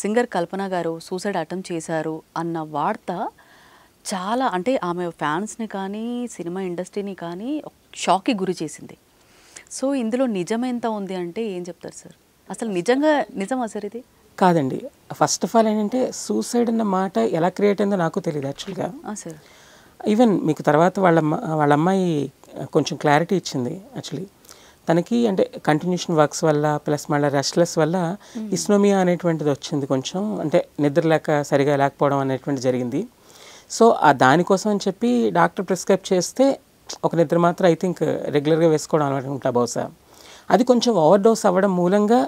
Singer కల్పన గారు suicide attempt చేశారు అన్న వార్త చాలా అంటే ఆమె ఫ్యాన్స్‌ని కానీ, సినిమా ఇండస్ట్రీని కానీ షాక్‌కి గురి చేసింది. సో, ఇందులో నిజమెంత ఉంది అంటే ఏం చెప్తారు సార్? అసలు నిజంగా నిజమా సార్ ఇది? కాదండి. ఫస్ట్ ఆఫ్ ఆల్ ఏంటంటే సూసైడ్ అన్న మాట ఎలా క్రియేట్ అయిందో నాకు తెలీదు యాక్చువల్‌గా. సార్. ఈవెన్ మీకు తర్వాత వాళ్ళ అమ్మాయి కొంచెం క్లారిటీ ఇచ్చింది యాక్చువల్లీ. తనకి అంటే కంటిన్యూషన్ వర్క్స్ వల్ల ప్లస్ మళ్ళీ రెస్ట్‌లెస్ వల్ల ఇస్నోమియా అనేటువంటిది వచ్చింది కొంచెం. అంటే నిద్ర సరిగా లేకపోవడం అనేటువంటిది జరిగింది. సో, దానికోసం అని చెప్పి డాక్టర్ ప్రిస్క్రైబ్ చేస్తే ఒక నిద్ర మాత్రం ఐ థింక్ రెగ్యులర్‌గా వేసుకోవడం అలవాటు ఉంటా బహుశా. అది కొంచెం ఓవర్ డోస్ అవ్వడం మూలంగా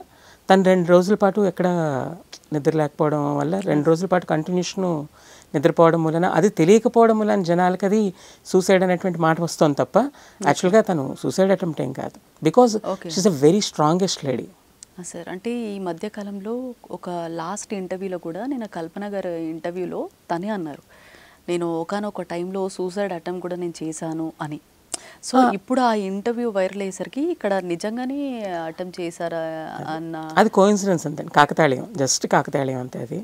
తను 2 రోజుల పాటు ఎక్కడ నిద్ర లేకపోవడం వల్ల 2 రోజుల పాటు కంటిన్యూషను నిద్రపోవడం మూలన అది తెలియకపోవడం వలన జనాలకి అది సూసైడ్ అనేటువంటి మాట వస్తుంది తప్ప యాక్చువల్గా తను సూసైడ్ అటెంప్ట్ ఏం కాదు. Because she is a very strongest lady. Sir అంటే ఈ మధ్య కాలంలో ఒక లాస్ట్ ఇంటర్వ్యూలో కూడా నేను కల్పన గారి ఇంటర్వ్యూలో తనే అన్నారు, నేను ఒకానొక టైంలో సూసైడ్ అటెంప్ట్ కూడా నేను చేశాను అని. సో ఇప్పుడు ఆ ఇంటర్వ్యూ వైరల్ అయ్యేసరికి ఇక్కడ నిజంగానే అటెంప్ట్ చేశారా అన్న అది కోఇన్సిడెన్స్ అంతే, కాకతాళీయం, జస్ట్ కాకతాళీయం అంతే అది.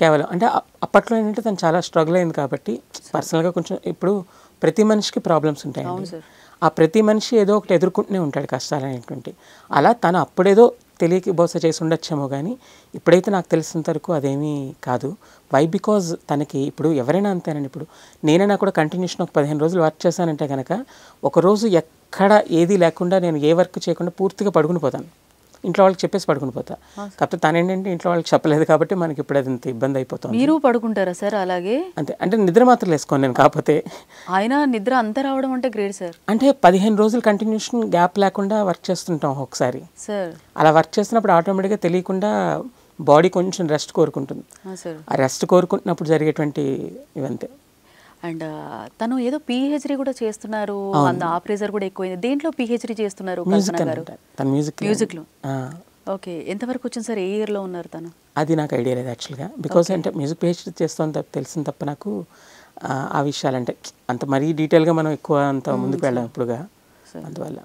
కేవలం అంటే అప్పట్లో ఏంటంటే తను చాలా స్ట్రగుల్ అయింది కాబట్టి పర్సనల్గా కొంచెం ఇప్పుడు ప్రతి మనిషికి ప్రాబ్లమ్స్ ఉంటాయండి. ఆ ప్రతి మనిషి ఏదో ఒకటి ఎదుర్కొంటూనే ఉంటాడు కష్టాలు అనేటువంటి. అలా తను అప్పుడేదో తెలియక బహుశా చేసి ఉండొచ్చేమో కానీ ఇప్పుడైతే నాకు తెలిసినంత వరకు అదేమీ కాదు. వై బికాజ్ తనకి ఇప్పుడు ఎవరైనా అంతేనండి. ఇప్పుడు నేనైనా కూడా కంటిన్యూషన్ ఒక 15 రోజులు వర్క్ చేశానంటే కనుక ఒకరోజు ఎక్కడ ఏది లేకుండా నేను ఏ వర్క్ చేయకుండా పూర్తిగా పడుకుని పోతాను. ఇంట్లో వాళ్ళకి చెప్పేసి పడుకుని పోతా. కాకపోతే తను ఏంటంటే ఇంట్లో వాళ్ళకి చెప్పలేదు కాబట్టి మనకి ఇప్పుడు అది ఇంత ఇబ్బంది అయిపోతుంది. మీరు పడుకుంటారా సార్ అలాగే? అంతే, అంటే నిద్ర మాత్రం వేసుకోను నేను. కాకపోతే ఆయన నిద్ర అంతా రావడం అంటే గ్రేట్ సార్. అంటే 15 రోజులు కంటిన్యూషన్ గ్యాప్ లేకుండా వర్క్ చేస్తుంటాం ఒకసారి సార్. అలా వర్క్ చేస్తున్నప్పుడు ఆటోమేటిక్గా తెలియకుండా బాడీ కొంచెం రెస్ట్ కోరుకుంటుంది. ఆ రెస్ట్ కోరుకుంటున్నప్పుడు జరిగేటువంటి ఇవంతే. అండ్ తను ఏదో పిహెచ్డి కూడా చేస్తున్నారు, ఆ ప్రెజర్ కూడా ఎక్కువైంది. దేంట్లో పిహెచ్డి చేస్తున్నారు? మ్యూజిక్లో. ఓకే, ఎంతవరకు వచ్చింది సార్? ఏ ఇయర్లో ఉన్నారు తను? అది నాకు ఐడియా లేదు యాక్చువల్గా. బికాస్ అంటే మ్యూజిక్ పిహెచ్డి చేస్తాను తెలిసిన తప్ప నాకు ఆ విషయాలు అంటే అంత మరీ డీటెయిల్గా మనం ఎక్కువ అంత ముందుకు వెళ్ళాం ఇప్పుడుగా, అందువల్ల.